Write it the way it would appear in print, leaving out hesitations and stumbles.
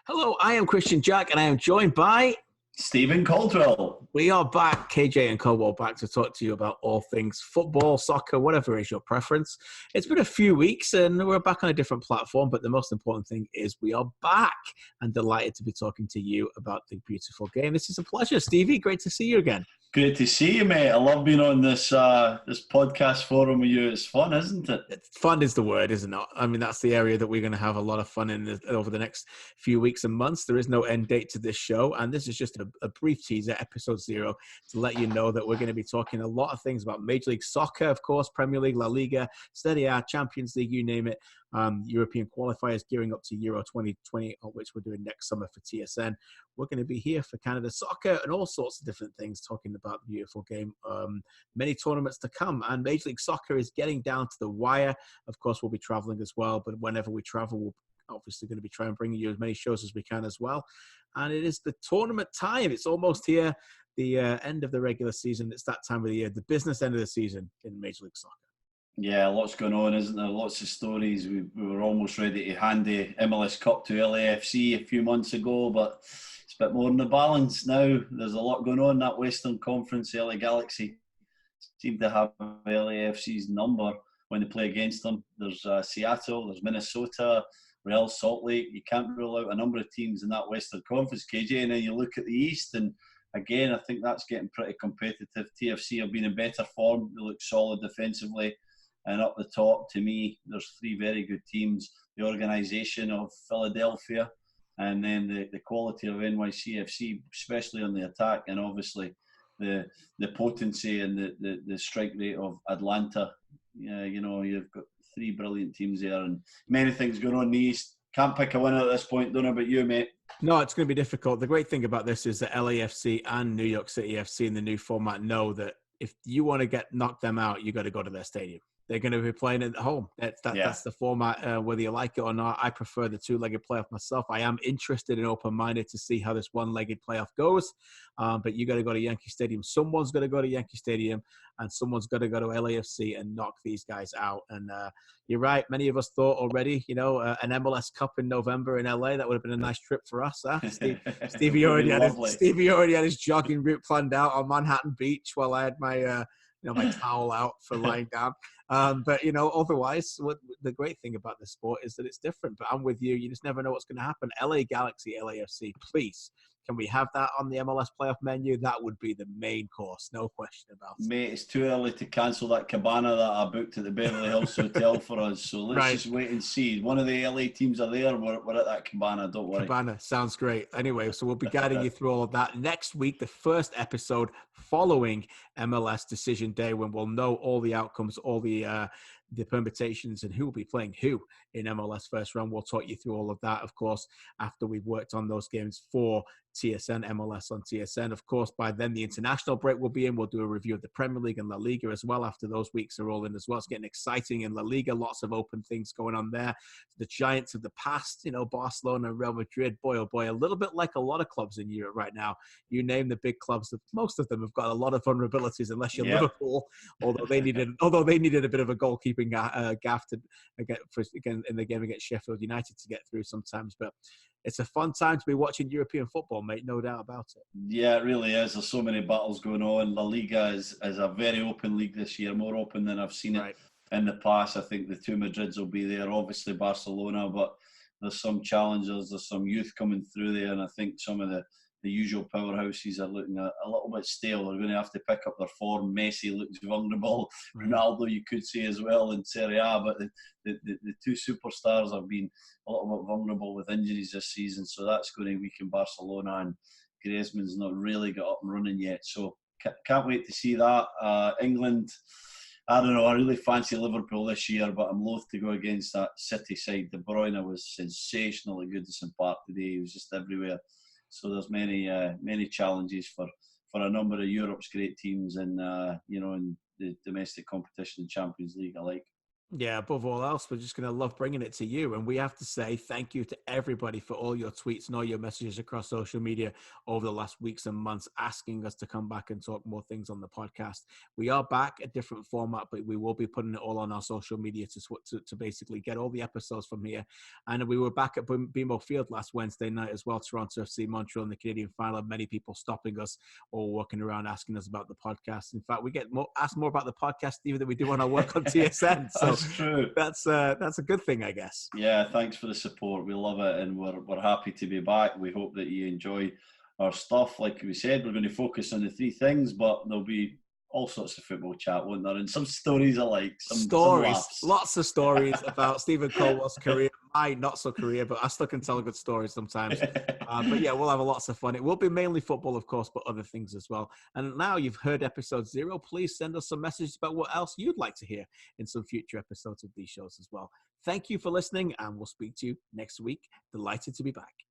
Hello, I am Kristian Jack, and I am joined by... Stephen Caldwell. We are back, KJ and Caldwell, back to talk to you about all things football, soccer, whatever is your preference. It's been a few weeks, and we're back on a different platform, but the most important thing is we are back, and delighted to be talking to you about the beautiful game. This is a pleasure, Stevie. Great to see you again. Great to see you, mate. I love being on this podcast forum with you. It's fun, isn't it? Fun is the word, isn't it? I mean, that's the area that we're going to have a lot of fun in over the next few weeks and months. There is no end date to this show, and this is just a brief teaser, episode 0, to let you know that we're going to be talking a lot of things about Major League Soccer, of course, Premier League, La Liga, Serie A, Champions League, you name it. European qualifiers gearing up to Euro 2020, which we're doing next summer for TSN. We're going to be here for Canada Soccer and all sorts of different things, talking about the beautiful game. Many tournaments to come, and Major League Soccer is getting down to the wire. Of course, we'll be traveling as well, but whenever we travel, we're obviously going to be trying to bring you as many shows as we can as well. And it is the tournament time. It's almost here, the end of the regular season. It's that time of the year, the business end of the season in Major League Soccer. Yeah, lots going on, isn't there? Lots of stories. We were almost ready to hand the MLS Cup to LAFC a few months ago, but it's a bit more in the balance now. There's a lot going on in that Western Conference. LA Galaxy seem to have LAFC's number when they play against them. There's Seattle, there's Minnesota, Real Salt Lake. You can't rule out a number of teams in that Western Conference, KJ. And then you look at the East, and again, I think that's getting pretty competitive. TFC have been in better form. They look solid defensively. And up the top, to me, there's 3 very good teams. The organisation of Philadelphia, and then the quality of NYCFC, especially on the attack, and obviously the potency and the strike rate of Atlanta. You know, you've got 3 brilliant teams there, and many things going on in the East. Can't pick a winner at this point. Don't know about you, mate. No, it's going to be difficult. The great thing about this is that LAFC and New York City FC in the new format know that if you want to knock them out, you got to go to their stadium. They're going to be playing at home. That's the format, whether you like it or not. I prefer the 2-legged playoff myself. I am interested and open-minded to see how this 1-legged playoff goes. But you got to go to Yankee Stadium. Someone's got to go to Yankee Stadium, and someone's got to go to LAFC and knock these guys out. And you're right. Many of us thought already, an MLS Cup in November in LA, that would have been a nice trip for us. Huh? Stevie already had his jogging route planned out on Manhattan Beach while I had my my towel out for lying down. But, otherwise, the great thing about this sport is that it's different. But I'm with you. You just never know what's going to happen. LA Galaxy, LAFC, please. Can we have that on the MLS playoff menu? That would be the main course, no question about it. Mate, it's too early to cancel that cabana that I booked at the Beverly Hills Hotel for us. So let's just wait and see. One of the LA teams are there. We're at that cabana, don't worry. Cabana, sounds great. Anyway, so we'll be guiding you through all of that. Next week, the first episode following MLS Decision Day, when we'll know all the outcomes, all the permutations, and who will be playing who in MLS first round. We'll talk you through all of that, of course, after we've worked on those games for TSN, MLS on TSN. Of course, by then the international break will be in. We'll do a review of the Premier League and La Liga as well after those weeks are all in as well. It's getting exciting in La Liga. Lots of open things going on there. The giants of the past, Barcelona and Real Madrid, boy, oh boy, a little bit like a lot of clubs in Europe right now. You name the big clubs, most of them have got a lot of vulnerabilities, unless you're Liverpool, although they needed a bit of a goalkeeping gaff to get in the game against Sheffield United to get through sometimes. But it's a fun time to be watching European football, mate, no doubt about it. Yeah, it really is. There's so many battles going on. La Liga is a very open league this year, more open than I've seen it in the past. I think the 2 Madrids will be there, obviously Barcelona, but there's some challengers, there's some youth coming through there, and I think some of the usual powerhouses are looking a little bit stale. They're going to have to pick up their form. Messi looks vulnerable. Ronaldo, you could say as well in Serie A, but the 2 superstars have been a little bit vulnerable with injuries this season, so that's going to weaken Barcelona, and Griezmann's not really got up and running yet, so can't wait to see that. England, I don't know, I really fancy Liverpool this year, but I'm loath to go against that City side. De Bruyne was sensationally good at St. Park today. He was just everywhere. So there's many challenges for a number of Europe's great teams, and in the domestic competition, the Champions League alike. Yeah, above all else, we're just going to love bringing it to you. And we have to say thank you to everybody for all your tweets and all your messages across social media over the last weeks and months, asking us to come back and talk more things on the podcast. We are back, a different format, but we will be putting it all on our social media to basically get all the episodes from here. And we were back at BMO Field last Wednesday night as well, Toronto FC Montreal in the Canadian final. Many people stopping us or walking around asking us about the podcast. In fact, we get asked more about the podcast even than we do on our work on TSN. So that's true. That's a good thing, I guess. Yeah, thanks for the support. We love it, and we're happy to be back. We hope that you enjoy our stuff. Like we said, we're going to focus on the three things, but there'll be all sorts of football chat, won't there? And some stories alike. Some laughs. Lots of stories about Stephen Caldwell's career, my not so career, but I still can tell good stories sometimes. But yeah, we'll have lots of fun. It will be mainly football, of course, but other things as well. And now you've heard episode 0. Please send us some messages about what else you'd like to hear in some future episodes of these shows as well. Thank you for listening, and we'll speak to you next week. Delighted to be back.